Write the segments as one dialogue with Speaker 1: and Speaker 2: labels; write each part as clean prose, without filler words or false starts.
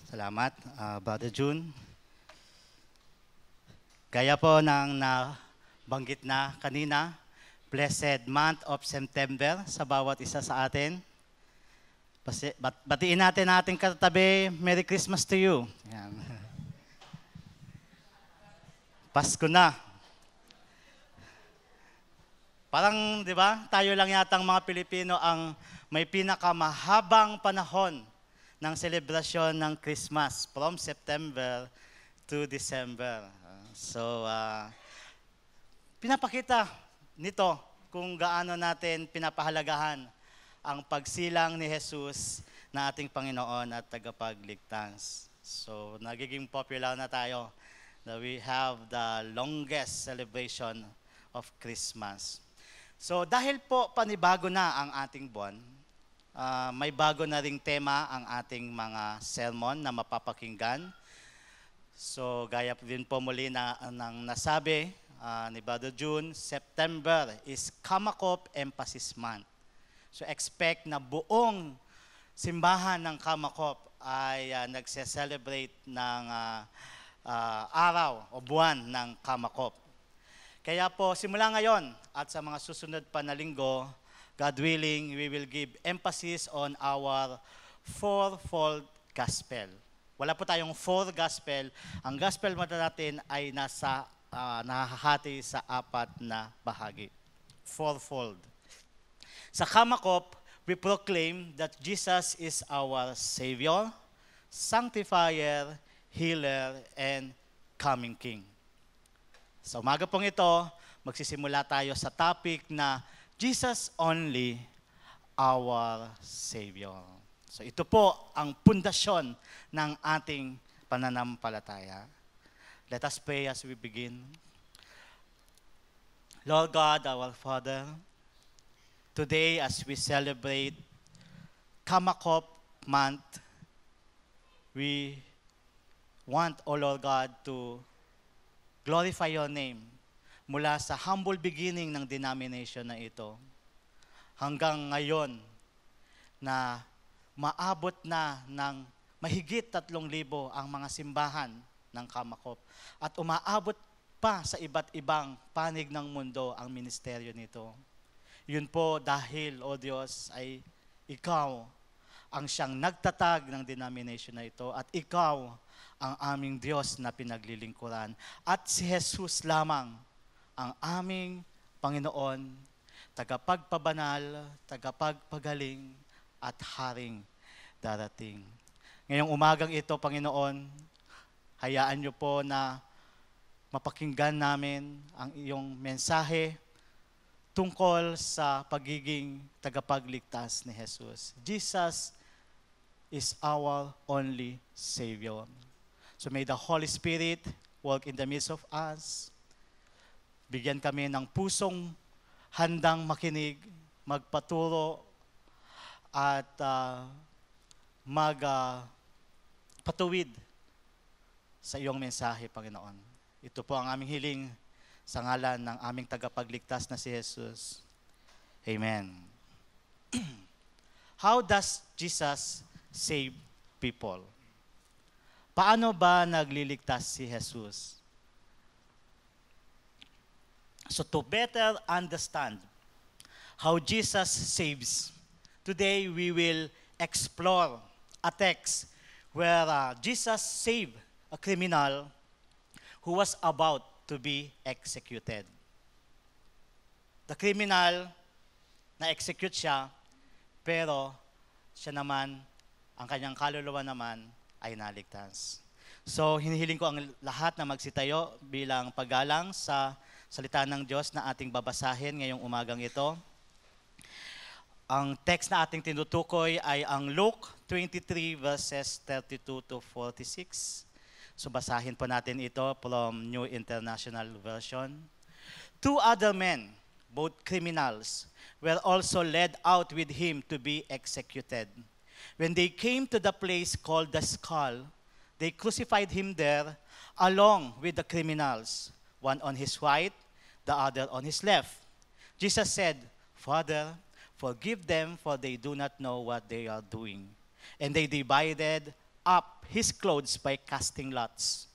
Speaker 1: Salamat, Brother June. Gaya po ng nabanggit na kanina, blessed month of September sa bawat isa sa atin. Batiin natin ating katabi, Merry Christmas to you. Yan. Pasko na. Parang, di ba, tayo lang yatang mga Pilipino ang may pinakamahabang panahon ng selebrasyon ng Christmas from September to December. So, pinapakita nito kung gaano natin pinapahalagahan ang pagsilang ni Jesus na ating Panginoon at tagapagligtas. So, nagiging popular na tayo that we have the longest celebration of Christmas. So, dahil po panibago na ang ating buwan, may bago na ring tema ang ating mga sermon na mapapakinggan. So, gaya din po muli ng nasabi ni Brother June, September is Kamakop Emphasis Month. So, expect na buong simbahan ng Kamakop ay nagse-celebrate ng araw o buwan ng Kamakop. Kaya po, simula ngayon at sa mga susunod pa na linggo, God willing, we will give emphasis on our fourfold gospel. Wala po tayong fourth gospel. Ang gospel natin ay nahahati sa 4 na bahagi. Fourfold. Sa Kamakop, we proclaim that Jesus is our Savior, Sanctifier, Healer, and Coming King. Sa umaga pong ito, magsisimula tayo sa topic na Jesus only, our Savior. So ito po ang pundasyon ng ating pananampalataya. Let us pray as we begin. Lord God, our Father, today as we celebrate Kamakop month, we want, O Lord God, to glorify your name mula sa humble beginning ng denomination na ito hanggang ngayon na maabot na ng mahigit 3,000 ang mga simbahan ng Kamakop at umaabot pa sa iba't ibang panig ng mundo ang ministeryo nito. Yun po dahil, O Diyos, ay ikaw ang siyang nagtatag ng denomination na ito at ikaw ang aming Diyos na pinaglilingkuran. At si Jesus lamang ang aming Panginoon, tagapagpabanal, tagapagpagaling, at haring darating. Ngayong umagang ito, Panginoon, hayaan niyo po na mapakinggan namin ang iyong mensahe tungkol sa pagiging tagapagligtas ni Jesus. Jesus is our only Savior. So may the Holy Spirit work in the midst of us. Bigyan kami ng pusong handang makinig, magpaturo, at magpatuwid sa iyong mensahe, Panginoon. Ito po ang aming hiling sa ngalan ng aming tagapagligtas na si Jesus. Amen. How does Jesus save people? Paano ba nagliligtas si Jesus? So to better understand how Jesus saves, today we will explore a text where Jesus saved a criminal who was about to be executed. The criminal, na-execute siya, pero siya naman, ang kanyang kaluluwa naman, ay naligtas. So, hinihiling ko ang lahat na magsitayo bilang paggalang sa salita ng Diyos na ating babasahin ngayong umagang ito. Ang text na ating tinutukoy ay ang Luke 23 verses 32 to 46. So, basahin po natin ito from New International Version. 2 other men, both criminals, were also led out with him to be executed. When they came to the place called the Skull, they crucified him there along with the criminals, one on his right, the other on his left. Jesus said, Father, forgive them, for they do not know what they are doing. And they divided up his clothes by casting lots.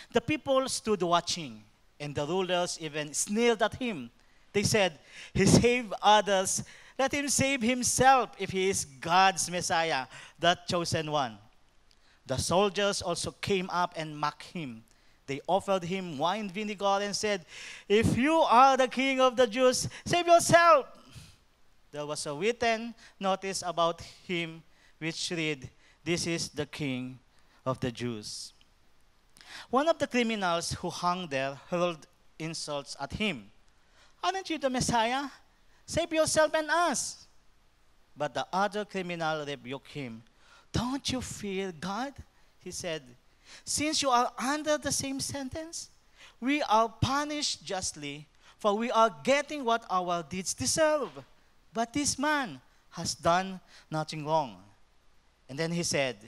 Speaker 1: The people stood watching, and the rulers even sneered at him. They said, "He saved others. Let him save himself if he is God's Messiah, the chosen one." The soldiers also came up and mocked him. They offered him wine vinegar and said, "If you are the king of the Jews, save yourself." There was a written notice about him which read, "This is the king of the Jews." One of the criminals who hung there hurled insults at him. "Aren't you the Messiah? Save yourself and us." But the other criminal rebuked him. "Don't you fear God?" he said. "Since you are under the same sentence, we are punished justly, for we are getting what our deeds deserve. But this man has done nothing wrong." And then he said,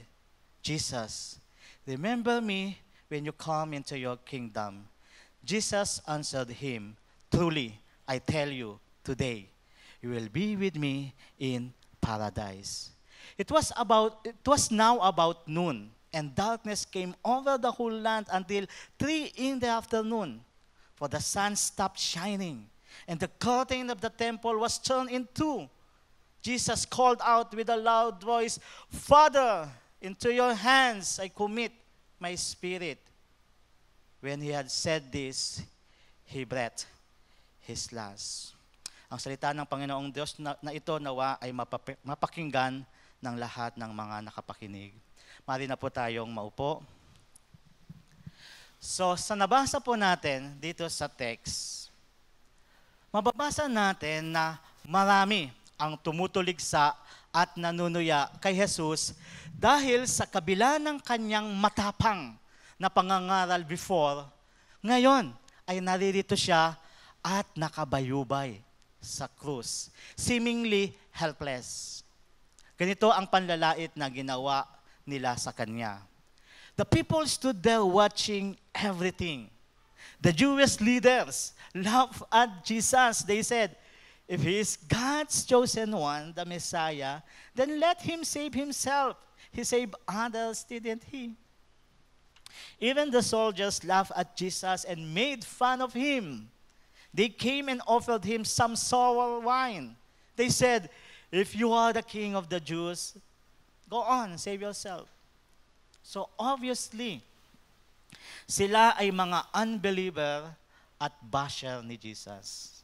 Speaker 1: "Jesus, remember me when you come into your kingdom." Jesus answered him, "Truly, I tell you, today you will be with me in paradise." It was now about noon, and darkness came over the whole land until 3 in the afternoon. For the sun stopped shining, and the curtain of the temple was torn in two. Jesus called out with a loud voice, "Father, into your hands I commit my spirit." When he had said this, he breathed his last. Ang salita ng Panginoong Diyos na ito nawa ay mapakinggan ng lahat ng mga nakapakinig. Mari na po tayong maupo. So, sa nabasa po natin dito sa text, mababasa natin na marami ang tumutuligsa at nanunuya kay Jesus dahil sa kabila ng kanyang matapang na pangangaral before, ngayon ay naririto siya at nakabayubay sa krus, seemingly helpless. Ganito ang panlalait na ginawa nila sa kanya. The people stood there watching everything. The Jewish leaders laughed at Jesus. They said, "If he is God's chosen one, the Messiah, then let him save himself. He saved others, didn't he?" Even the soldiers laughed at Jesus and made fun of him. They came and offered him some sour wine. They said, "If you are the king of the Jews, go on, save yourself." So obviously, sila ay mga unbeliever at basher ni Jesus.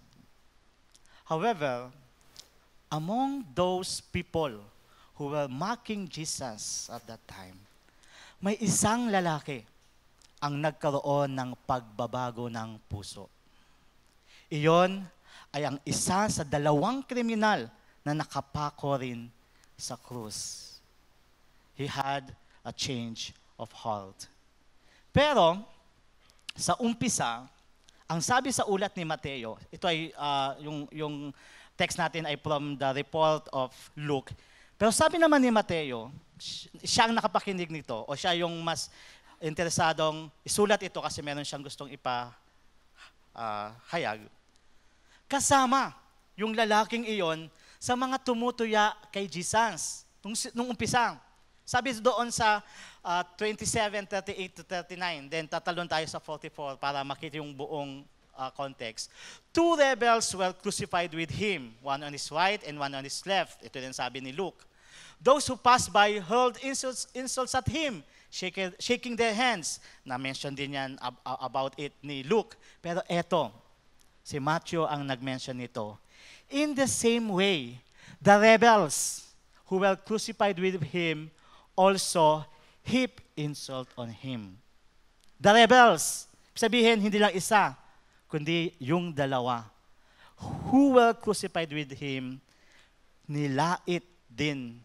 Speaker 1: However, among those people who were mocking Jesus at that time, may isang lalaki ang nagkaroon ng pagbabago ng puso. Iyon ay ang isa sa 2 kriminal na nakapako rin sa krus. He had a change of heart. Pero, sa umpisa, ang sabi sa ulat ni Mateo, ito ay yung text natin ay from the report of Luke. Pero sabi naman ni Mateo, siya ang nakapakinig nito, o siya yung mas interesadong isulat ito kasi meron siyang gustong ipahayag. Kasama yung lalaking iyon sa mga tumutuya kay Jesus nung umpisa. Sabi doon sa 27:38-39, then tatalon tayo sa 44 para makita yung buong context. 2 rebels were crucified with him, one on his right and one on his left. Ito din sabi ni Luke. Those who passed by hurled insults at him, shaking their hands. Na-mention din yan about it ni Luke. Pero eto, si Matthew ang nag-mention nito. In the same way, the rebels who were crucified with him also heap insult on him. The rebels, sabihin hindi lang isa, kundi yung dalawa, who were crucified with him, nilait din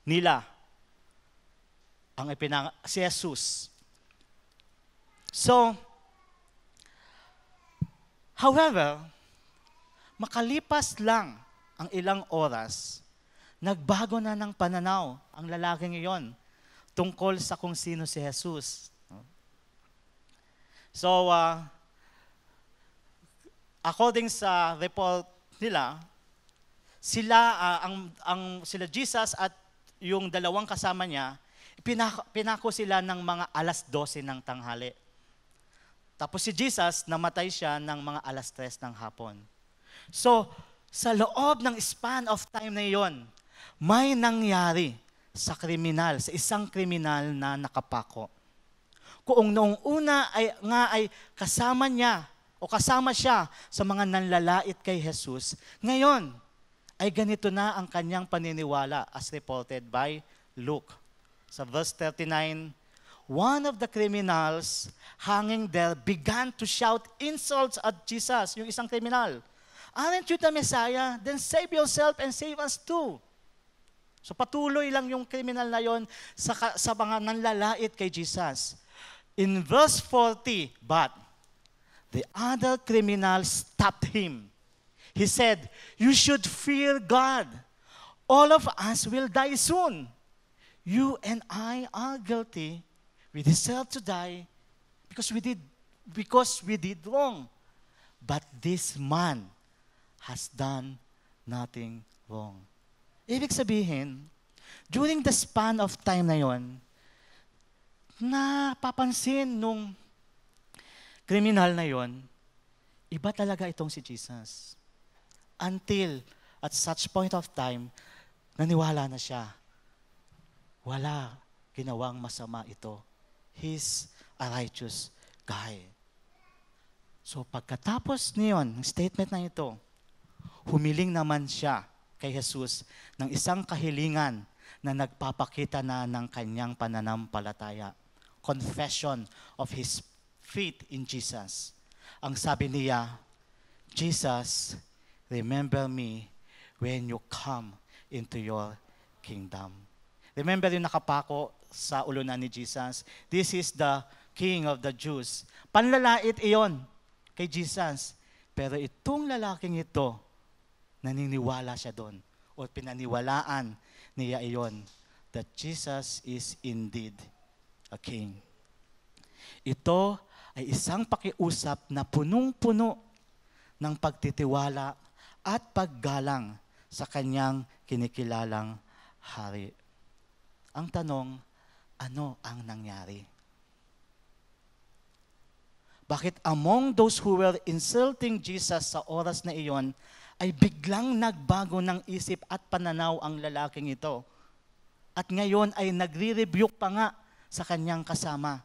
Speaker 1: nila ang si Jesus. So, however, makalipas lang ang ilang oras, nagbago na ng pananaw ang lalaking iyon tungkol sa kung sino si Jesus. So, according sa report nila, sila Jesus at yung dalawang kasama niya, Pinako sila ng mga 12:00 ng tanghali. Tapos si Jesus, namatay siya ng mga 3:00 ng hapon. So, sa loob ng span of time na iyon, may nangyari sa kriminal, sa isang kriminal na nakapako. Kung noong una ay kasama niya o kasama siya sa mga nanlalait kay Jesus, ngayon ay ganito na ang kanyang paniniwala as reported by Luke. Sa verse 39, one of the criminals hanging there began to shout insults at Jesus, yung isang kriminal. Aren't you the Messiah? Then save yourself and save us too. So patuloy lang yung kriminal na yon sa mga nanlalait kay Jesus. In verse 40, but the other criminal stopped him. He said, you should fear God. All of us will die soon. You and I are guilty. We deserve to die because we did wrong. But this man has done nothing wrong. Ibig sabihin, during the span of time na yon, napapansin nung kriminal na yon, iba talaga itong si Jesus. Until at such point of time, naniwala na siya. Wala ginawang masama ito. He's a righteous guy. So pagkatapos niyon, ng statement na ito, humiling naman siya kay Jesus ng isang kahilingan na nagpapakita na ng kanyang pananampalataya. Confession of his faith in Jesus. Ang sabi niya, Jesus, remember me when you come into your kingdom. Remember yung nakapako sa ulunan ni Jesus? This is the King of the Jews. Panlalait iyon kay Jesus. Pero itong lalaking ito, naniniwala siya doon. O pinaniwalaan niya iyon that Jesus is indeed a king. Ito ay isang pakiusap na punong-puno ng pagtitiwala at paggalang sa kanyang kinikilalang hari. Ang tanong, ano ang nangyari? Bakit among those who were insulting Jesus sa oras na iyon, ay biglang nagbago ng isip at pananaw ang lalaking ito? At ngayon ay nagre-rebuke pa nga sa kanyang kasama.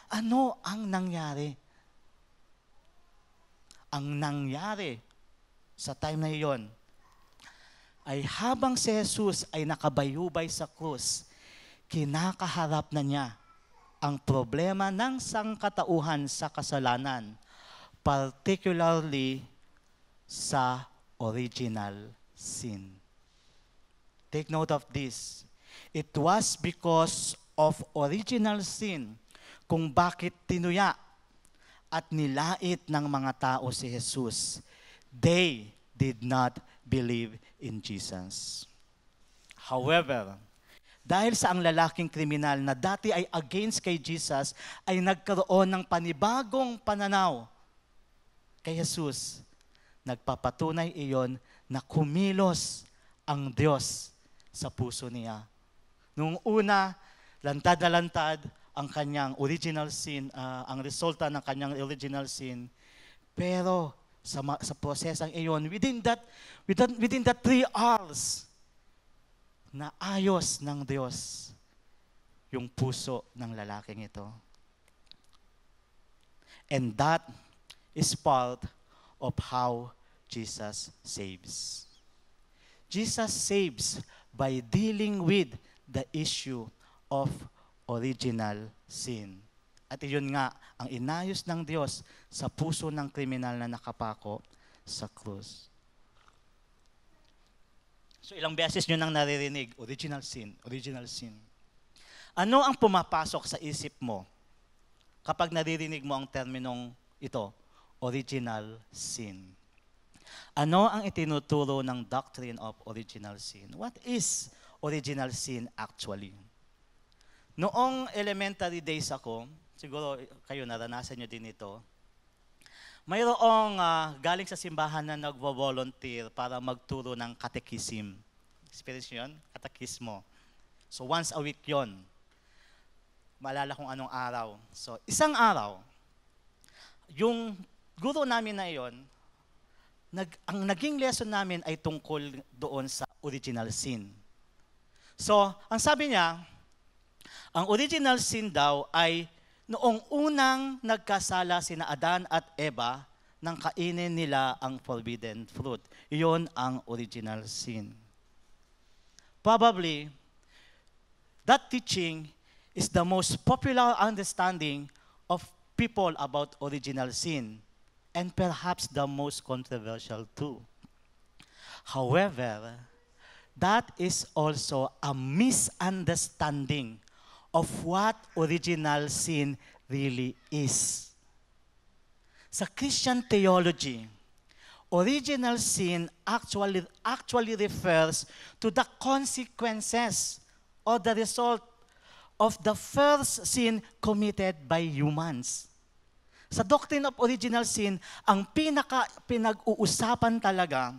Speaker 1: Ano ang nangyari? Ang nangyari sa time na iyon ay habang si Jesus ay nakabayubay sa krus, kinakaharap na niya ang problema ng sangkatauhan sa kasalanan, particularly sa original sin. Take note of this. It was because of original sin kung bakit tinuya at nilait ng mga tao si Jesus. They did not believe in Jesus. However, dahil sa ang lalaking kriminal na dati ay against kay Jesus, ay nagkaroon ng panibagong pananaw kay Jesus, nagpapatunay iyon na kumilos ang Diyos sa puso niya. Noong una, lantad na lantad ang kanyang original sin, ang resulta ng kanyang original sin. Pero sa prosesang iyon, within that 3 hours, na ayos ng Diyos yung puso ng lalaking ito. And that is part of how Jesus saves. Jesus saves by dealing with the issue of original sin. At iyon nga ang inayos ng Diyos sa puso ng kriminal na nakapako sa krus. So ilang beses nyo nang naririnig, original sin, original sin. Ano ang pumapasok sa isip mo kapag naririnig mo ang terminong ito, original sin? Ano ang itinuturo ng doctrine of original sin? What is original sin actually? Noong elementary days ako, siguro kayo naranasan nyo din ito, mayroong galing sa simbahan na nagvo-volunteer para magturo ng catechism. Experience nyo yun? Katekismo. So once a week yon. maalala kung anong araw. So, isang araw, yung guro namin na iyon, ang naging lesson namin ay tungkol doon sa original sin. So, ang sabi niya, ang original sin daw ay noong unang nagkasala sina Adan at Eva nang kainin nila ang forbidden fruit. Iyon ang original sin. Probably, that teaching is the most popular understanding of people about original sin, and perhaps the most controversial too. However, that is also a misunderstanding of what original sin really is. Sa Christian theology, original sin actually refers to the consequences or the result of the first sin committed by humans. Sa doctrine of original sin, ang pinag-uusapan talaga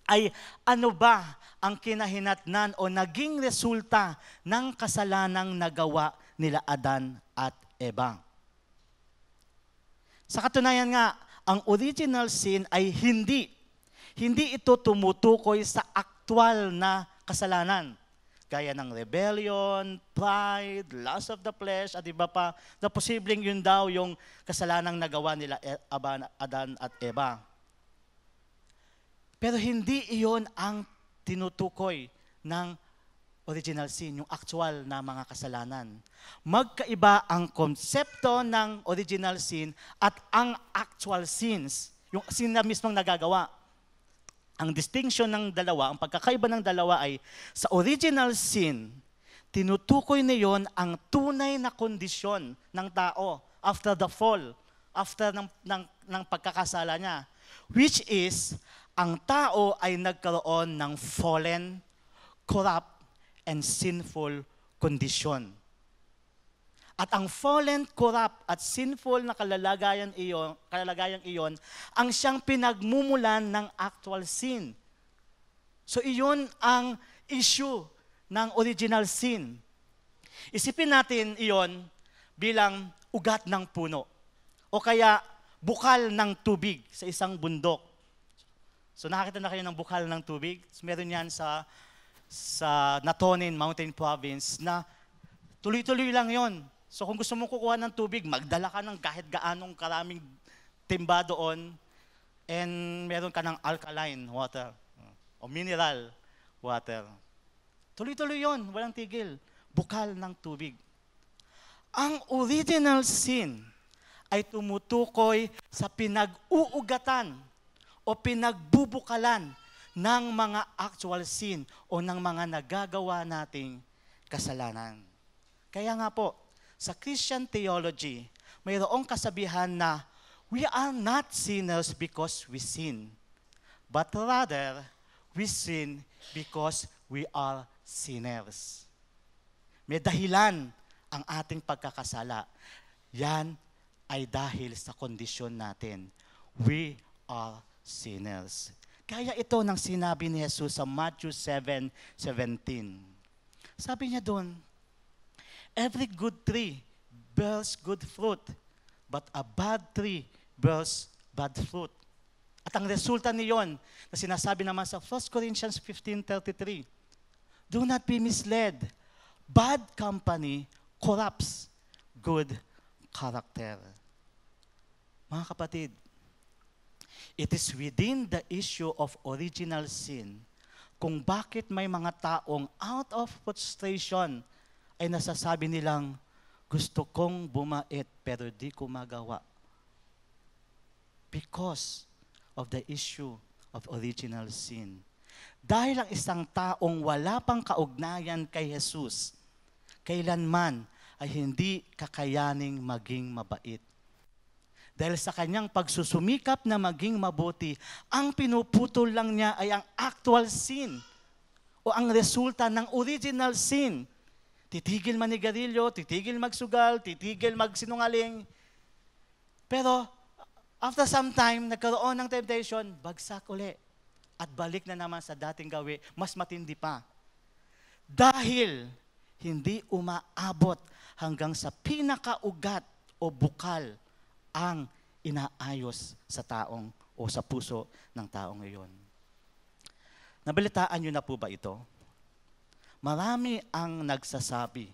Speaker 1: ay ano ba ang kinahinatnan o naging resulta ng kasalanang nagawa nila Adan at Eva. Sa katunayan nga, ang original sin ay hindi ito tumutukoy sa aktual na kasalanan. Gaya ng rebellion, pride, lust of the flesh, at iba pa, na posibleng yun daw yung kasalanang nagawa nila Adan at Eva. Pero hindi iyon ang tinutukoy ng original sin, yung actual na mga kasalanan. Magkaiba ang konsepto ng original sin at ang actual sins, yung sin na mismong nagagawa. Ang distinction ng dalawa, ang pagkakaiba ng dalawa ay sa original sin, tinutukoy niyon ang tunay na kondisyon ng tao after the fall, after ng pagkakasala niya, which is ang tao ay nagkaroon ng fallen, corrupt, and sinful condition. At ang fallen, corrupt, at sinful na kalalagayan iyon, ang siyang pinagmumulan ng actual sin. So iyon ang issue ng original sin. Isipin natin iyon bilang ugat ng puno o kaya bukal ng tubig sa isang bundok. So nakakita na kayo ng bukal ng tubig? Meron yan sa Natonin Mountain Province na tuloy-tuloy lang yon. So kung gusto mong kukuha ng tubig, magdala ka ng kahit gaanong karaming timba doon and meron ka ng alkaline water o mineral water. Tuloy-tuloy yon, walang tigil. Bukal ng tubig. Ang original sin ay tumutukoy sa pinag-uugatan o pinagbubukalan ng mga actual sin o ng mga nagagawa nating kasalanan. Kaya nga po, sa Christian theology, mayroong kasabihan na we are not sinners because we sin, but rather we sin because we are sinners. May dahilan ang ating pagkakasala. Yan ay dahil sa kondisyon natin. We are sinners. Kaya ito ng sinabi ni Jesus sa Matthew 7:17. Sabi niya doon, every good tree bears good fruit, but a bad tree bears bad fruit. At ang resulta niyon, na sinasabi naman sa 1 Corinthians 15:33, do not be misled. Bad company corrupts good character. Mga kapatid, it is within the issue of original sin kung bakit may mga taong out of frustration ay nasasabi nilang, gusto kong bumait pero di ko magawa. Because of the issue of original sin. Dahil ang isang taong wala pang kaugnayan kay Jesus, kailanman ay hindi kakayaning maging mabait. Dahil sa kanyang pagsusumikap na maging mabuti, ang pinuputol lang niya ay ang actual sin o ang resulta ng original sin. Titigil manigarilyo, titigil magsugal, titigil magsinungaling. Pero after some time, nagkaroon ng temptation, bagsak uli. At balik na naman sa dating gawi, mas matindi pa. Dahil hindi umaabot hanggang sa pinakaugat o bukal ang inaayos sa taong o sa puso ng taong iyon. Nabalitaan niyo na po ba ito? Marami ang nagsasabi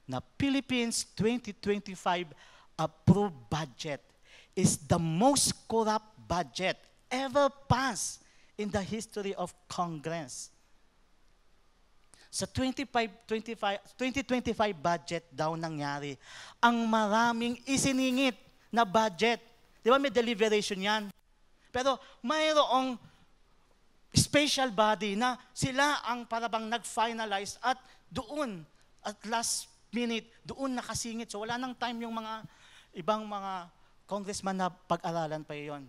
Speaker 1: na Philippines 2025 approved budget is the most corrupt budget ever passed in the history of Congress. Sa 2025 budget daw nangyari ang maraming isiningit na budget. Di ba may deliberation yan? Pero mayroong special body na sila ang parabang nag-finalize at doon, at last minute, doon nakasingit. So wala nang time yung mga ibang mga congressman na pag-aralan pa yon.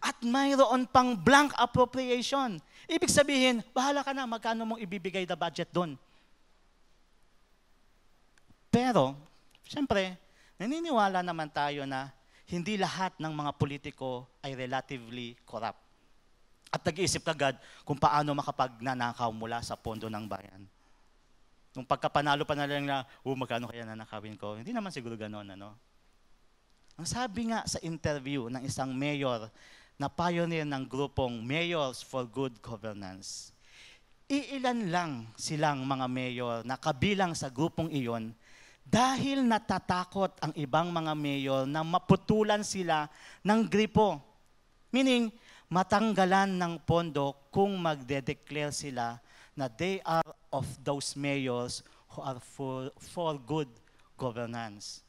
Speaker 1: At mayroon pang blank appropriation. Ibig sabihin, bahala ka na magkano mong ibibigay na budget doon. Pero, siyempre, naniniwala naman tayo na hindi lahat ng mga politiko ay relatively corrupt. At nag-iisip kagad kung paano makapagnanakaw mula sa pondo ng bayan. Nung pagkapanalo pa na lang na, magkano kaya nanakawin ko? Hindi naman siguro gano'n, ano? Ang sabi nga sa interview ng isang mayor na pioneer ng grupong Mayors for Good Governance, iilan lang silang mga mayor na kabilang sa grupong iyon dahil natatakot ang ibang mga mayor na maputulan sila ng gripo. Meaning, matanggalan ng pondo kung magde-declare sila na they are of those mayors who are for good governance.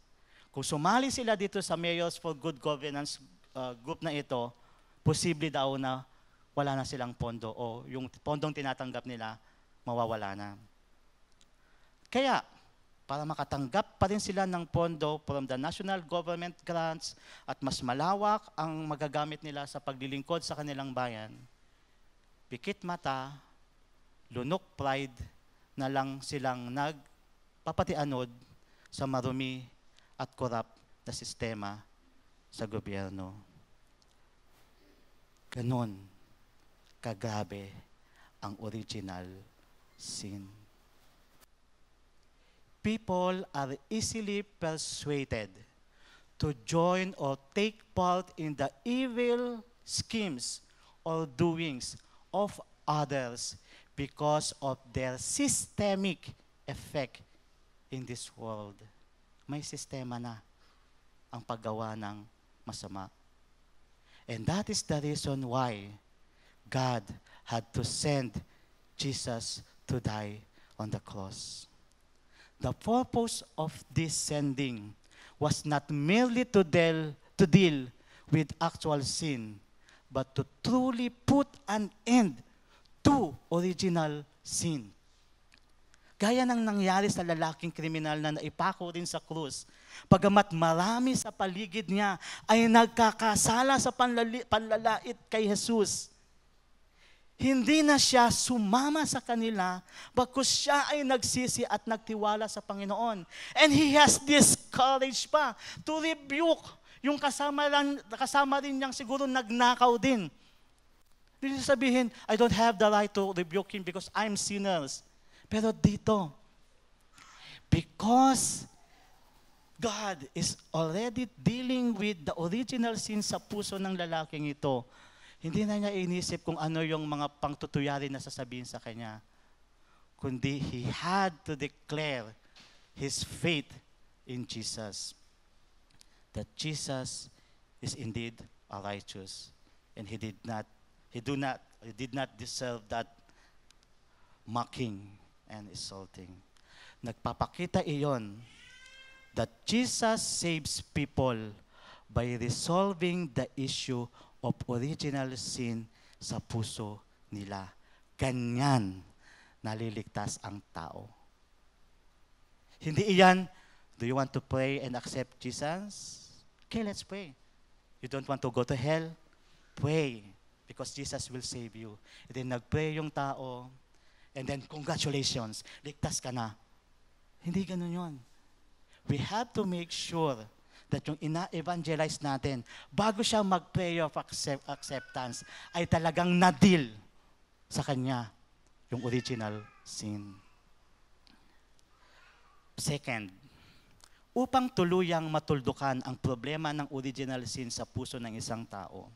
Speaker 1: Kung sumali sila dito sa Mayors for Good Governance group na ito, posible daw na wala na silang pondo o yung pondong tinatanggap nila, mawawala na. Kaya, para makatanggap pa rin sila ng pondo from the national government grants at mas malawak ang magagamit nila sa paglilingkod sa kanilang bayan, pikit mata, lunok pride na lang silang nagpapatianod sa marumi at korap na sistema sa gobyerno. Ganon kagrabe ang original sin. People are easily persuaded to join or take part in the evil schemes or doings of others because of their systemic effect in this world. May sistema na ang paggawa ng masama. And that is the reason why God had to send Jesus to die on the cross. The purpose of this sending was not merely to deal with actual sin, but to truly put an end to original sin. Gaya ng nangyari sa lalaking kriminal na naipako rin sa krus, pagamat marami sa paligid niya ay nagkakasala sa panlalait kay Jesus, hindi na siya sumama sa kanila bagkus siya ay nagsisi at nagtiwala sa Panginoon. And he has this courage pa to rebuke yung kasama rin niyang siguro nagnakaw din. Hindi sabihin, I don't have the right to rebuke him because I'm sinners. Pero dito, because God is already dealing with the original sin sa puso ng lalaking ito, hindi na niya inisip kung ano yung mga pangtutuyari na sasabihin sa kanya. Kundi he had to declare his faith in Jesus. That Jesus is indeed a righteous. And he did not deserve that mocking and insulting. Nagpapakita iyon that Jesus saves people by resolving the issue of original sin sa puso nila. Ganyan naliligtas ang tao. Hindi iyan, do you want to pray and accept Jesus? Okay, let's pray. You don't want to go to hell? Pray, because Jesus will save you. And then nag-pray yung tao, and then congratulations, ligtas ka na. Hindi ganun yun. We have to make sure that yung ina-evangelize natin, bago siya mag-pray of acceptance, ay talagang na-deal sa kanya yung original sin. Second, upang tuluyang matuldukan ang problema ng original sin sa puso ng isang tao,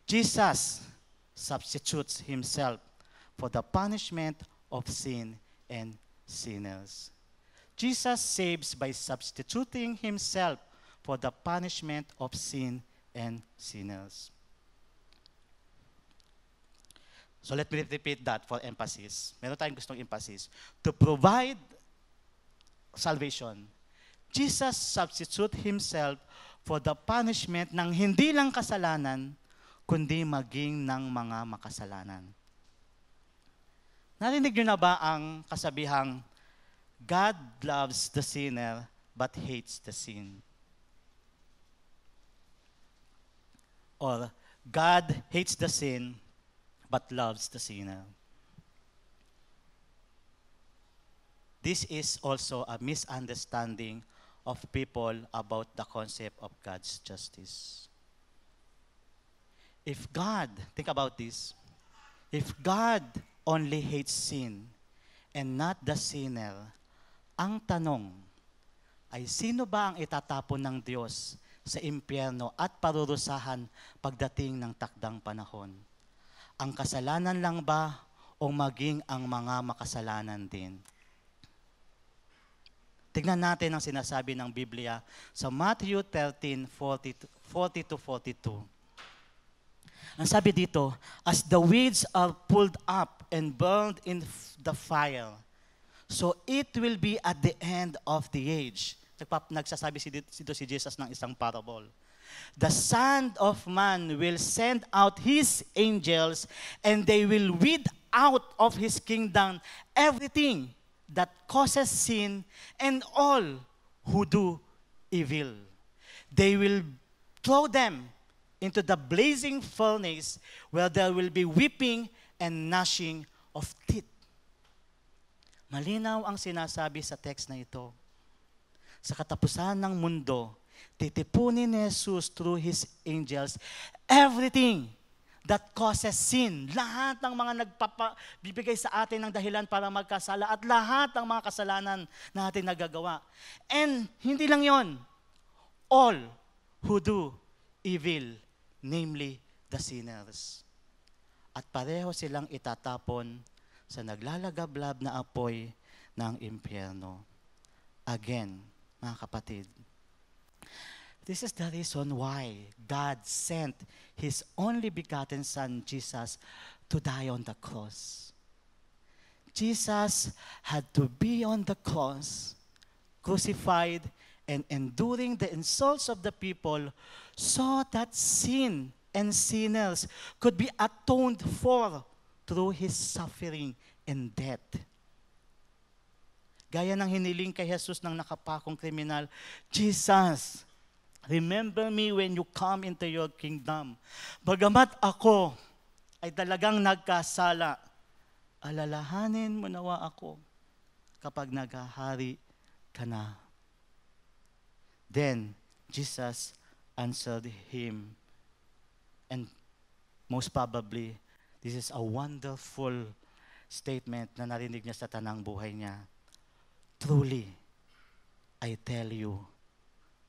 Speaker 1: Jesus substitutes himself for the punishment of sin and sinners. Jesus saves by substituting himself for the punishment of sin and sinners. So let me repeat that for emphasis. Meron tayong gustong emphasis. To provide salvation, Jesus substitute himself for the punishment ng hindi lang kasalanan, kundi maging ng mga makasalanan. Narinig niyo na ba ang kasabihang, God loves the sinner but hates the sin? Or, God hates the sin but loves the sinner. This is also a misunderstanding of people about the concept of God's justice. If God, think about this, if God only hates sin and not the sinner, ang tanong ay sino ba ang itatapon ng Diyos sa impyerno at parurusahan pagdating ng takdang panahon? Ang kasalanan lang ba o maging ang mga makasalanan din? Tignan natin ang sinasabi ng Biblia sa Matthew 13:40-42. Ang sabi dito, as the weeds are pulled up and burned in the fire, so it will be at the end of the age. Nagsasabi dito si Jesus ng isang parable. The Son of Man will send out His angels and they will weed out of His kingdom everything that causes sin and all who do evil. They will throw them into the blazing furnace where there will be weeping and gnashing of teeth. Malinaw ang sinasabi sa text na ito. Sa katapusan ng mundo, titipunin ni Jesus through His angels everything that causes sin. Lahat ng mga bibigay sa atin ng dahilan para magkasala at lahat ng mga kasalanan na atin nagagawa. And hindi lang yon, all who do evil, namely the sinners. At pareho silang itatapon sa naglalagablab na apoy ng impyerno. Again, mga kapatid, this is the reason why God sent His only begotten Son, Jesus, to die on the cross. Jesus had to be on the cross, crucified, and enduring the insults of the people so that sin and sinners could be atoned for through His suffering and death. Gaya ng hiniling kay Jesus ng nakapakong kriminal, Jesus, remember me when you come into your kingdom. Bagamat ako ay talagang nagkasala, alalahanin mo nawa ako kapag naghahari ka na. Then, Jesus answered him, and most probably, this is a wonderful statement na narinig niya sa tanang buhay niya. Truly, I tell you,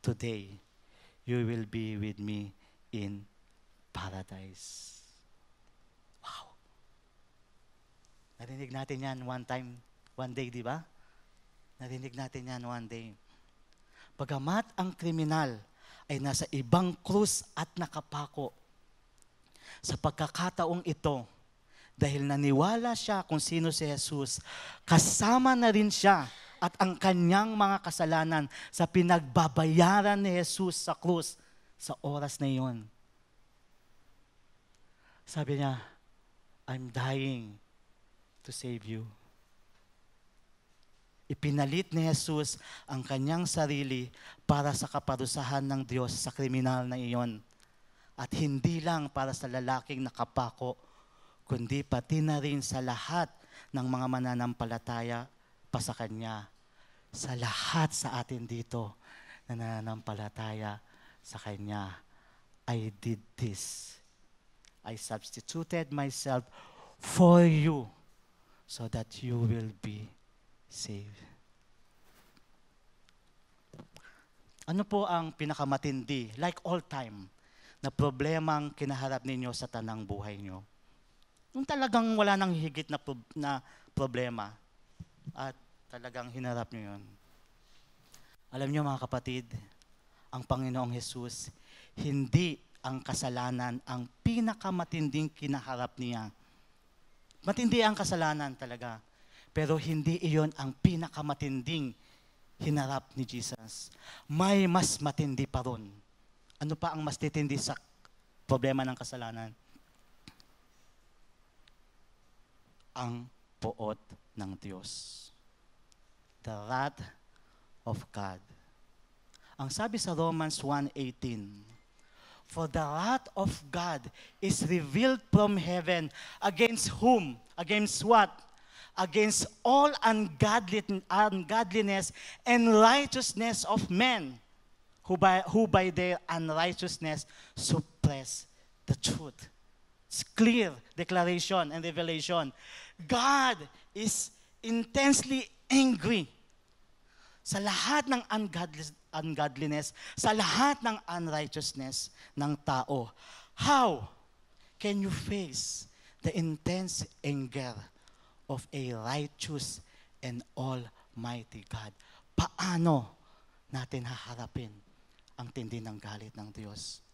Speaker 1: today, you will be with me in paradise. Wow! Narinig natin yan one day, di ba? Narinig natin yan one day. Bagamat ang kriminal ay nasa ibang krus at nakapako, sa pagkakataong ito, dahil naniwala siya kung sino si Jesus, kasama na rin siya at ang kanyang mga kasalanan sa pinagbabayaran ni Jesus sa krus sa oras na iyon. Sabi niya, I'm dying to save you. Ipinalit ni Jesus ang kanyang sarili para sa kaparusahan ng Diyos sa kriminal na iyon. At hindi lang para sa lalaking nakapako, kundi pati na rin sa lahat ng mga mananampalataya pa sa Kanya. Sa lahat sa atin dito na nananampalataya sa Kanya, I did this. I substituted myself for you so that you will be saved. Ano po ang pinakamatindi, like all time, na problemang kinaharap ninyo sa tanang buhay nyo? Yung talagang wala nang higit na problema at talagang hinarap nyo yun. Alam nyo mga kapatid, ang Panginoong Jesus, hindi ang kasalanan ang pinakamatinding kinaharap niya. Matindi ang kasalanan talaga, pero hindi iyon ang pinakamatinding hinarap ni Jesus. May mas matindi pa ron. Ano pa ang mas titindi sa problema ng kasalanan? Ang poot ng Diyos. The wrath of God. Ang sabi sa Romans 1:18, for the wrath of God is revealed from heaven against whom? Against what? Against all ungodliness and righteousness of men, who by their unrighteousness suppress the truth. It's clear declaration and revelation. God is intensely angry sa lahat ng ungodliness, sa lahat ng unrighteousness ng tao. How can you face the intense anger of a righteous and almighty God? Paano natin haharapin ang tindi ng galit ng Diyos?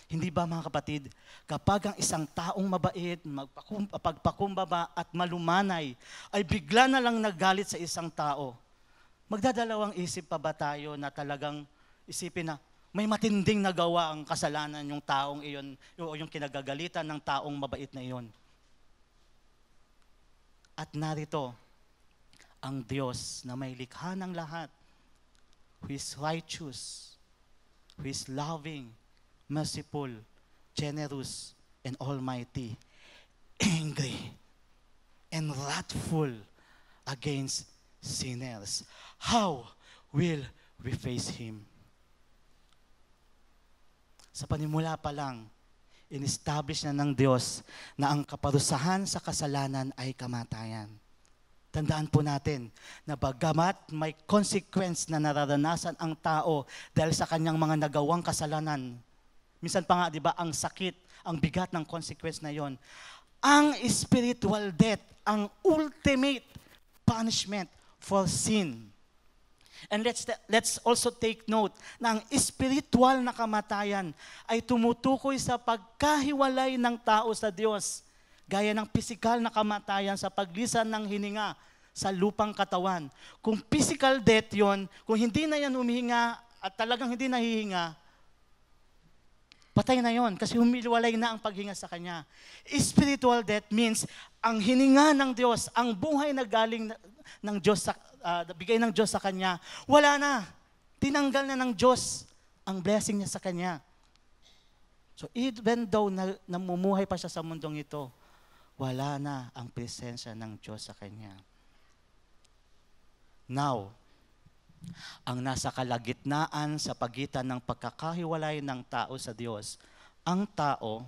Speaker 1: Hindi ba mga kapatid, kapag ang isang taong mabait, pagpakumbaba at malumanay ay bigla na lang nagalit sa isang tao, magdadalawang isip pa ba tayo na talagang isipin na may matinding nagawa ang kasalanan yung taong iyon, o yung kinagagalitan ng taong mabait na iyon? At narito, ang Diyos na may likha ng lahat, who is righteous, who is loving, merciful, generous, and almighty, angry and wrathful against sinners. How will we face Him? Sa panimula pa lang, in-establish na ng Diyos na ang kaparusahan sa kasalanan ay kamatayan. Tandaan po natin na bagamat may consequence na nararanasan ang tao dahil sa kanyang mga nagawang kasalanan, minsan pa nga, di ba, ang sakit, ang bigat ng consequence na yon, ang spiritual death, ang ultimate punishment for sin. And let's also take note na ang spiritual na kamatayan ay tumutukoy sa pagkahiwalay ng tao sa Diyos, gaya ng pisikal na kamatayan sa paglisan ng hininga sa lupang katawan. Kung physical death yon, kung hindi na yan humihinga at talagang hindi nahihinga, patay na yon kasi humiwalay na ang paghinga sa Kanya. Spiritual death means ang hininga ng Diyos, ang buhay na galing ng Diyos, bigay ng Diyos sa Kanya, wala na. Tinanggal na ng Diyos ang blessing niya sa Kanya. So even though namumuhay pa siya sa mundong ito, wala na ang presensya ng Diyos sa Kanya. Now, ang nasa kalagitnaan sa pagitan ng pagkakahiwalay ng tao sa Diyos, ang tao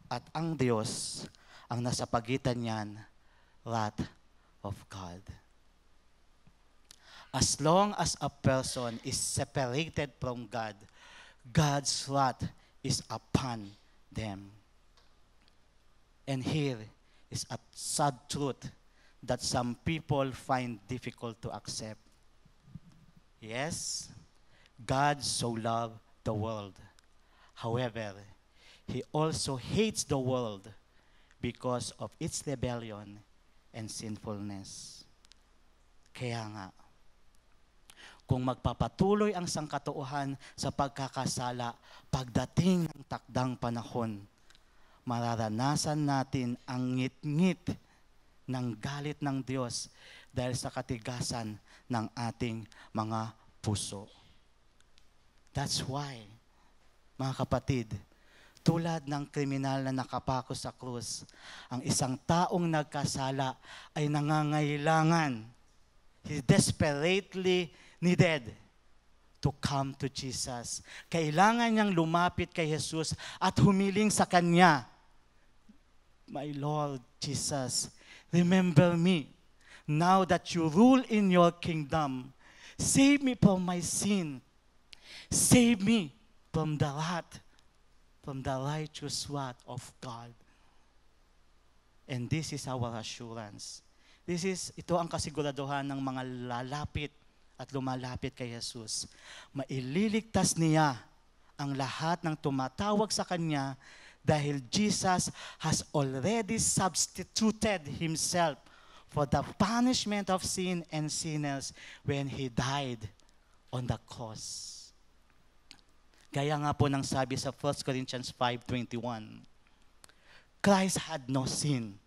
Speaker 1: at ang Diyos, ang nasa pagitan niyan, wrath of God. As long as a person is separated from God, God's wrath is upon them. And here is a sad truth that some people find difficult to accept. Yes, God so loved the world. However, He also hates the world because of its rebellion and sinfulness. Kaya nga, kung magpapatuloy ang sangkatauhan sa pagkakasala, pagdating ng takdang panahon, mararanasan natin ang ngit-ngit ng galit ng Diyos dahil sa katigasan ng ating mga puso. That's why, mga kapatid, tulad ng kriminal na nakapako sa krus, ang isang taong nagkasala ay nangangailangan, he desperately needed to come to Jesus. Kailangan niyang lumapit kay Jesus at humiling sa Kanya. My Lord Jesus, remember me now that you rule in your kingdom. Save me from my sin. Save me from the wrath, from the righteous wrath of God. And this is our assurance. Ito ang kasiguraduhan ng mga lalapit at lumalapit kay Jesus. Maililigtas niya ang lahat ng tumatawag sa Kanya dahil Jesus has already substituted Himself for the punishment of sin and sinners when He died on the cross. Gaya nga po ng sabi sa 1 Corinthians 5:21, Christ had no sin,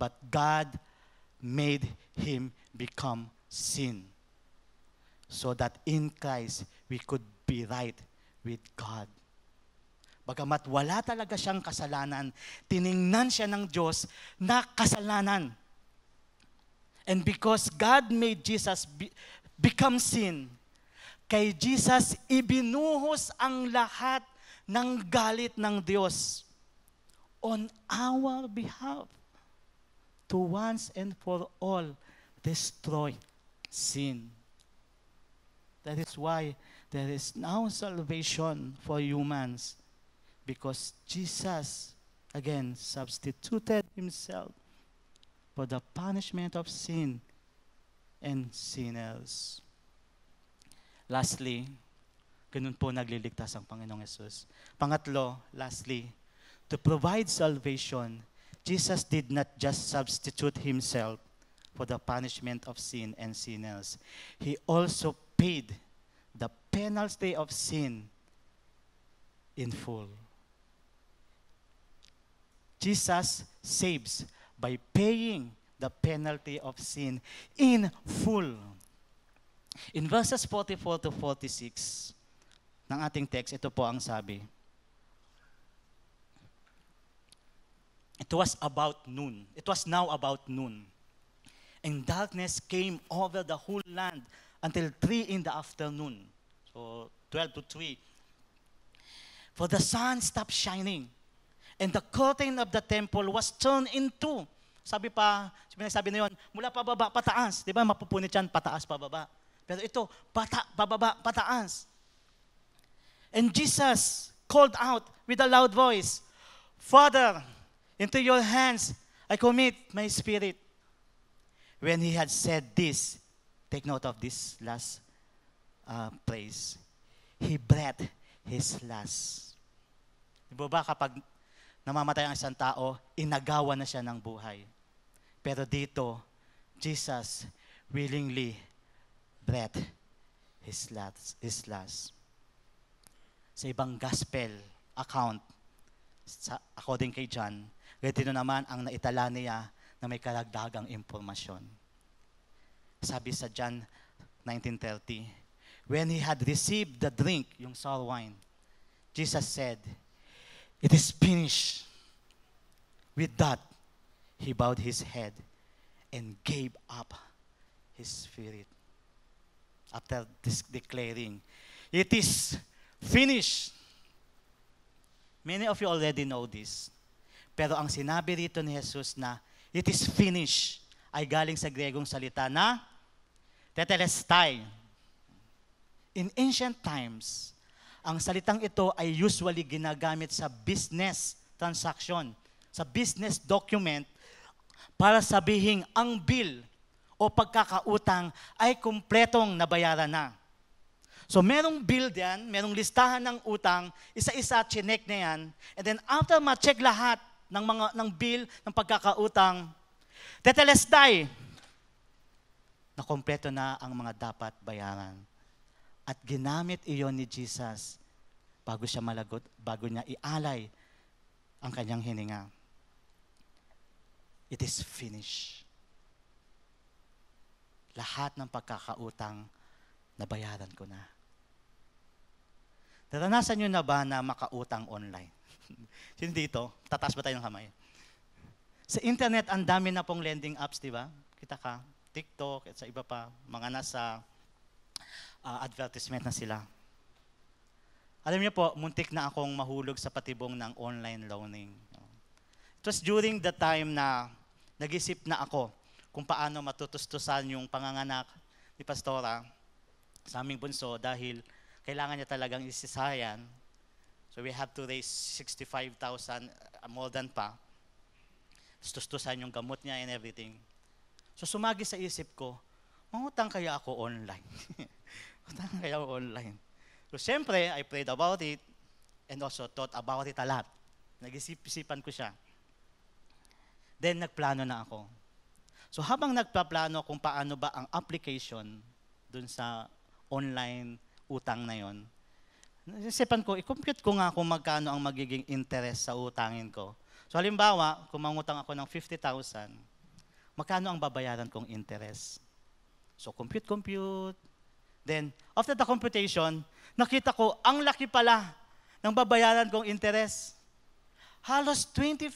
Speaker 1: but God made Him become sin, so that in Christ we could be right with God. Bagamat wala talaga siyang kasalanan, tiningnan siya ng Diyos na kasalanan. And because God made Jesus become sin, kay Jesus ibinuhos ang lahat ng galit ng Diyos on our behalf to once and for all destroy sin. That is why there is now salvation for humans, because Jesus, again, substituted Himself for the punishment of sin and sinners. Lastly, ganun po nagliligtas ang Panginoong Yesus. Pangatlo, lastly, to provide salvation, Jesus did not just substitute Himself for the punishment of sin and sinners. He also paid the penalty of sin in full. Jesus saves by paying the penalty of sin in full. In verses 44 to 46 ng ating text, ito po ang sabi. It was about noon. It was now about noon. And darkness came over the whole land until 3 in the afternoon. So 12 to 3. For the sun stopped shining, and the curtain of the temple was turned in two. Sabi na yun, mula pababa, pataas. Di ba, mapupunit yan, pataas, pababa. Pero ito, pababa, pataas. And Jesus called out with a loud voice, Father, into your hands I commit my spirit. When He had said this, take note of this last phrase, He breathed His last. Di ba kapag namamatay ang isang tao, inagawa na siya ng buhay. Pero dito, Jesus willingly breathed His last. Sa ibang gospel account, according kay John, ganito naman ang naitala niya na may karagdagang impormasyon. Sabi sa John 19:30, when He had received the drink, yung sour wine, Jesus said, it is finished. With that, He bowed His head and gave up His spirit. After declaring, it is finished. Many of you already know this. Pero ang sinabi rito ni Jesus na, it is finished, ay galing sa Gregong salita na, tetelestai. In ancient times, ang salitang ito ay usually ginagamit sa business transaction, sa business document, para sabihin ang bill o pagkakautang ay kumpletong nabayaran na. So merong bill diyan, merong listahan ng utang, isa-isa chinek na yan, and then after ma-check lahat ng bill, ng pagkakautang, tetelestai, na kumpleto na ang mga dapat bayaran. At ginamit iyon ni Jesus bago siya malagot, bago niya ialay ang kanyang hininga. It is finished. Lahat ng pagkakautang, nabayaran ko na. Naranasan nyo na ba na makautang online? Sino dito? Tataas ba tayo ng kamay? Sa internet, ang dami na pong lending apps, di ba? Kita ka, TikTok, at sa iba pa, mga nasa advertisement na sila. Alam niyo po, muntik na akong mahulog sa patibong ng online loaning. It was during the time na nag-isip na ako kung paano matutustusan yung panganganak ni Pastora sa aming bunso dahil kailangan niya talagang isisayan. So we have to raise 65,000, more than pa. Tustusan yung gamot niya and everything. So sumagi sa isip ko, mangutang kaya ako online? Utang kaya ako online? So siyempre, I prayed about it and also thought about it a lot. Nag-isip-isipan ko siya. Then nagplano na ako. So habang nagpaplano kung paano ba ang application dun sa online utang na yon, isipan ko, i-compute ko nga kung magkano ang magiging interest sa utangin ko. So halimbawa, kung mangutang ako ng 50,000, magkano ang babayaran kong interest? So compute. Then, after the computation, nakita ko, ang laki pala ng babayaran kong interest. Halos 20%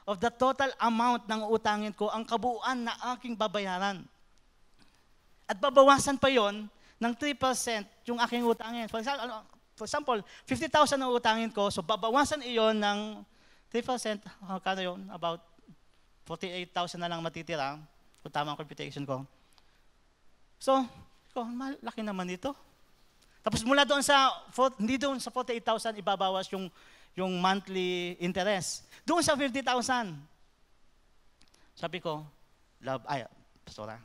Speaker 1: of the total amount ng utangin ko, ang kabuuan na aking babayaran. At babawasan pa yon ng 3% yung aking utangin. For example, 50,000 ang utangin ko, so babawasan iyon ng 3%, kano yun? About 48,000 na lang matitira, kung tama ang computation ko. So, malaki naman ito. Tapos mula doon hindi doon sa 48,000 ibabawas yung monthly interest. Doon sa 50,000. Sabi ko, Pastora,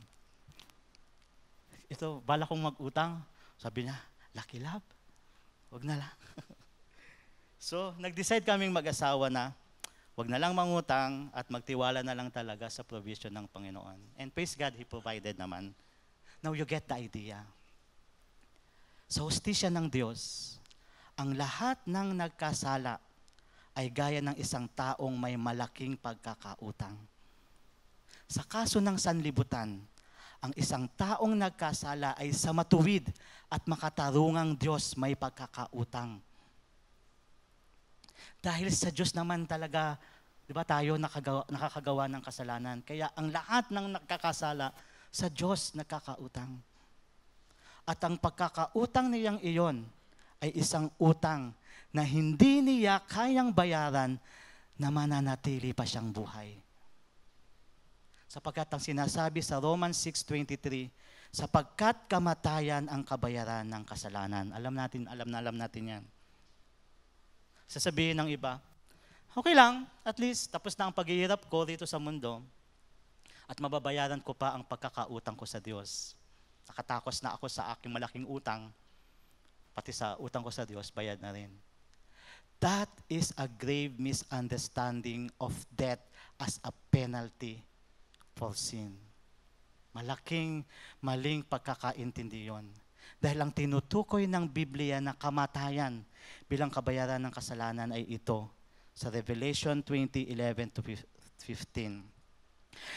Speaker 1: ito, bala kong mag-utang. Sabi niya, Lucky Love, wag na lang. So, nag-decide kaming mag-asawa na wag na lang mangutang at magtiwala na lang talaga sa provision ng Panginoon. And praise God, He provided naman. Now you get the idea. Sa hustisya ng Diyos, ang lahat ng nagkasala ay gaya ng isang taong may malaking pagkakautang. Sa kaso ng sanlibutan, ang isang taong nagkasala ay sa matuwid at makatarungang Diyos may pagkakautang. Dahil sa Diyos naman talaga, di ba tayo nakakagawa ng kasalanan. Kaya ang lahat ng nagkakasala, sa Diyos nakakautang. At ang pagkakautang niyang iyon ay isang utang na hindi niya kayang bayaran na mananatili pa siyang buhay. Sapagkat ang sinasabi sa Romans 6:23, sapagkat kamatayan ang kabayaran ng kasalanan. Alam natin yan. Sasabihin ng iba, okay lang, at least tapos na ang paghihirap ko dito sa mundo at mababayaran ko pa ang pagkakautang ko sa Diyos. Nakatakos na ako sa aking malaking utang, pati sa utang ko sa Diyos, bayad na rin. That is a grave misunderstanding of death as a penalty for sin. Malaking maling pagkakaintindi yon. Dahil ang tinutukoy ng Biblia na kamatayan bilang kabayaran ng kasalanan ay ito sa Revelation 20:11-15.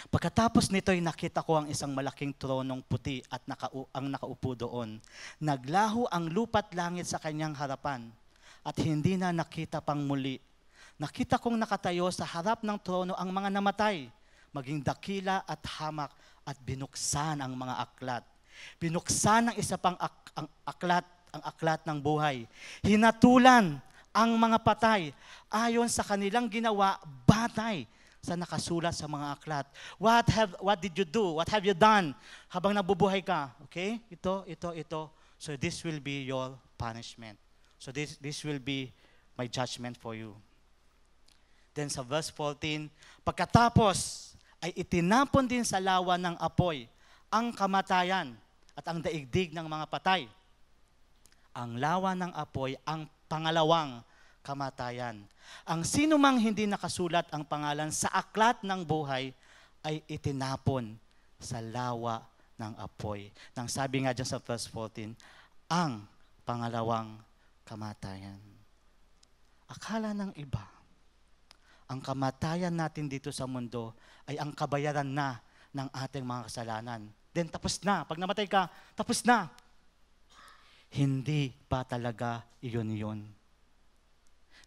Speaker 1: Pagkatapos nito'y nakita ko ang isang malaking tronong puti at ang nakaupo doon. Naglaho ang lupa't langit sa kanyang harapan at hindi na nakita pang muli. Nakita kong nakatayo sa harap ng trono ang mga namatay, maging dakila at hamak, at binuksan ang mga aklat. Binuksan ng isa pang ang aklat ng buhay. Hinatulan ang mga patay ayon sa kanilang ginawa, batay sa nakasulat sa mga aklat. What did you do? What have you done habang nabubuhay ka? Okay? Ito. So this will be your punishment. So this will be my judgment for you. Then sa verse 14, pagkatapos ay itinapon din sa lawa ng apoy ang kamatayan at ang daigdig ng mga patay. Ang lawa ng apoy ang pangalawang kamatayan. Ang sinumang hindi nakasulat ang pangalan sa aklat ng buhay ay itinapon sa lawa ng apoy. Nang sabi nga dyan sa verse 14, ang pangalawang kamatayan. Akala ng iba, ang kamatayan natin dito sa mundo ay ang kabayaran na ng ating mga kasalanan. Then tapos na. Pag namatay ka, tapos na. Hindi pa talaga iyon.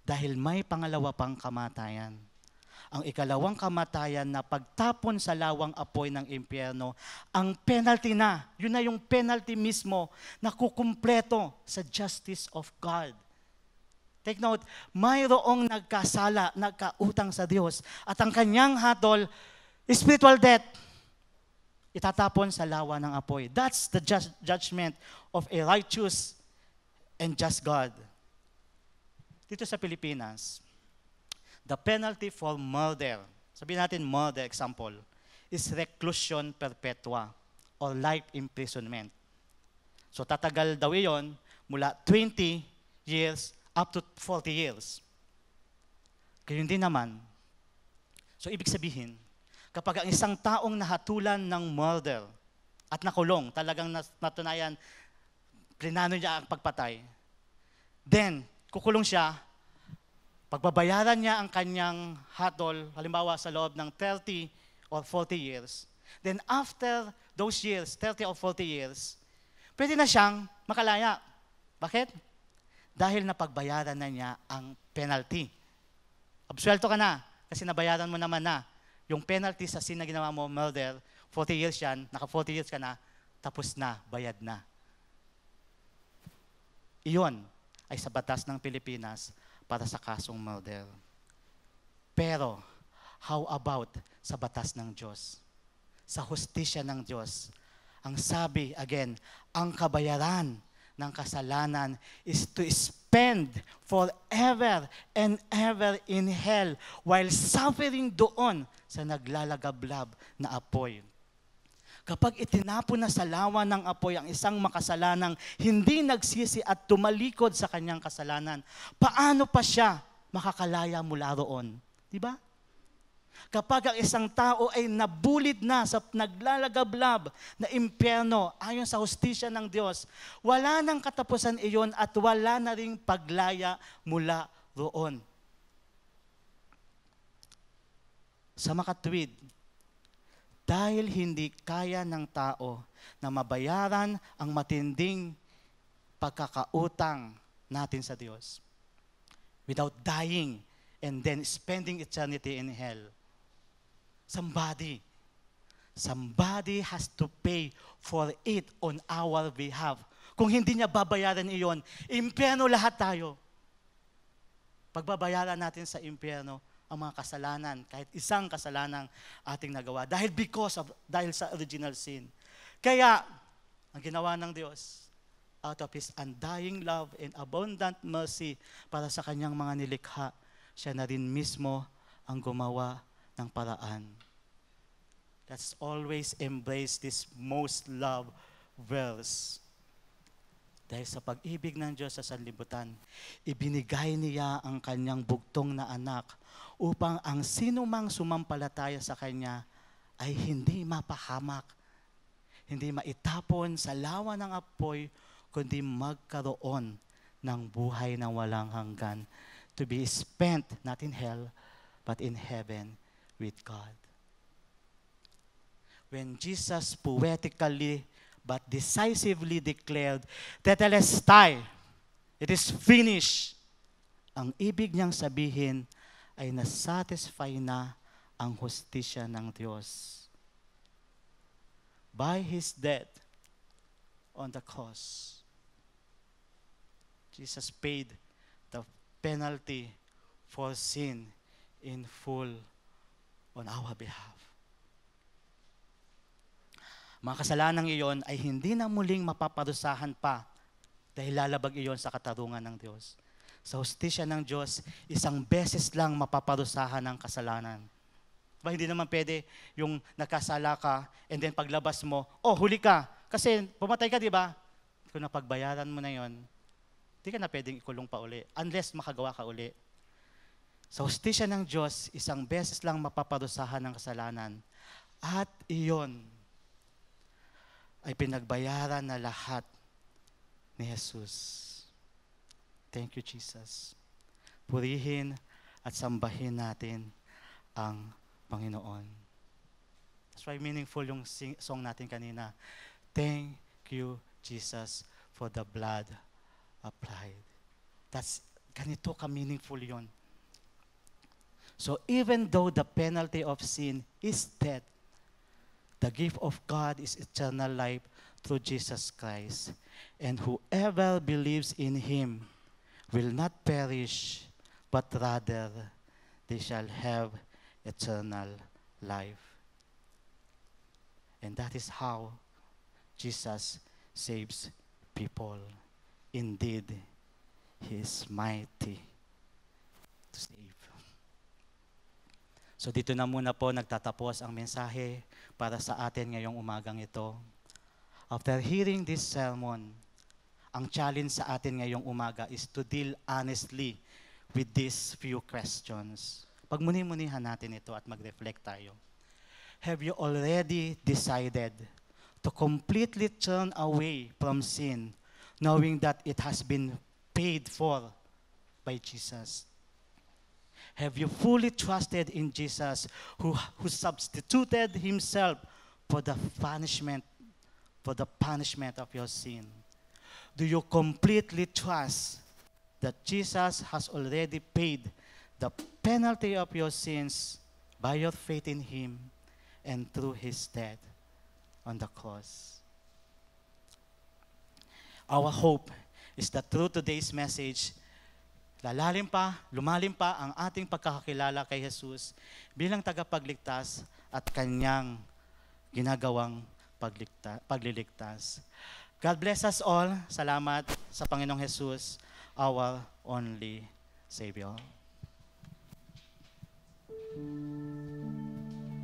Speaker 1: Dahil may pangalawa pang kamatayan. Ang ikalawang kamatayan na pagtapon sa lawang apoy ng impyerno, ang penalty na, yun na yung penalty mismo na kukumpleto sa justice of God. Take note, mayroong nagkasala, nagkautang sa Diyos, at ang kanyang hatol, spiritual death. itatapon sa lawa ng apoy. That's the judgment of a righteous and just God. Dito sa Pilipinas, the penalty for murder, sabihin natin murder, example, is reclusion perpetua or life imprisonment. So tatagal daw iyon mula 20 years up to 40 years. Gayun din naman, so ibig sabihin, kapag ang isang taong nahatulan ng murder at nakulong, talagang natunayan, plinano niya ang pagpatay, then kukulong siya, pagbabayaran niya ang kanyang hatol, halimbawa sa loob ng 30 or 40 years, then after those years, 30 or 40 years, pwede na siyang makalaya. Bakit? Dahil napagbayaran na niya ang penalty. Absuelto ka na, kasi nabayaran mo naman na yung penalty sa sin na ginawa mo, murder, 40 years yan, naka 40 years ka na, tapos na, bayad na. Iyon ay sa batas ng Pilipinas para sa kasong murder. Pero, how about sa batas ng Diyos? Sa hustisya ng Diyos. Ang sabi, again, ang kabayaran ng kasalanan is to spend forever and ever in hell while suffering doon sa naglalagablab na apoy. Kapag itinapon na sa lawa ng apoy ang isang makasalanang hindi nagsisi at tumalikod sa kanyang kasalanan, paano pa siya makakalaya mula roon? Diba? Kapag ang isang tao ay nabulit na sa naglalagablab na impyerno ayon sa hustisya ng Diyos, wala nang katapusan iyon at wala na ring paglaya mula roon. Sa makatwid, dahil hindi kaya ng tao na mabayaran ang matinding pagkakautang natin sa Diyos without dying and then spending eternity in hell. Somebody has to pay for it on our behalf. Kung hindi niya babayaran iyon, impyerno lahat tayo. Pagbabayaran natin sa impyerno ang mga kasalanan, kahit isang kasalanang ating nagawa. Dahil sa original sin. Kaya, ang ginawa ng Diyos, out of His undying love and abundant mercy para sa kanyang mga nilikha, siya na rin mismo ang gumawa ng paraan. Let's always embrace this most loved verse. Dahil sa pag-ibig ng Diyos sa sanlibutan, ibinigay niya ang kanyang bugtong na anak upang ang sinumang sumampalataya sa kanya ay hindi mapahamak, hindi maitapon sa lawa ng apoy, kundi magkaroon ng buhay na walang hanggan, to be spent not in hell, but in heaven with God. When Jesus poetically but decisively declared, Tetelestai, it is finished, ang ibig niyang sabihin ay nasatisfy na ang hustisya ng Diyos. By His death on the cross, Jesus paid the penalty for sin in full on our behalf. Mga kasalanang iyon ay hindi na muling mapaparusahan pa dahil lalabag iyon sa katarungan ng Diyos. Sa hustisya ng Diyos, isang beses lang mapaparusahan ang kasalanan. Ba, hindi naman pwede yung nakasala ka and then paglabas mo, huli ka. Kasi pumatay ka, di ba? Kung napagbayaran mo na yon, di ka na pwedeng ikulong pa uli unless makagawa ka uli. Sa hustisya ng Diyos, isang beses lang mapaparusahan ang kasalanan. At iyon ay pinagbayaran na lahat ni Jesus. Thank you, Jesus. Purihin at sambahin natin ang Panginoon. That's why meaningful yung song natin kanina. Thank you, Jesus, for the blood applied. Ganito ka-meaningful yun. So even though the penalty of sin is death, the gift of God is eternal life through Jesus Christ. And whoever believes in Him will not perish, but rather they shall have eternal life. And that is how Jesus saves people. Indeed, He is mighty to save. So dito na muna po nagtatapos ang mensahe para sa atin ngayong umagang ito. After hearing this sermon, ang challenge sa atin ngayong umaga is to deal honestly with these few questions. Pagmuni-munihan natin ito at mag-reflect tayo. Have you already decided to completely turn away from sin, knowing that it has been paid for by Jesus? Have you fully trusted in Jesus who substituted himself for the punishment of your sin? Do you completely trust that Jesus has already paid the penalty of your sins by your faith in Him and through His death on the cross? Our hope is that through today's message, lumalim pa ang ating pagkakakilala kay Jesus bilang tagapagligtas at Kanyang ginagawang pagliligtas. God bless us all. Salamat sa Panginoong Jesus, our only Savior.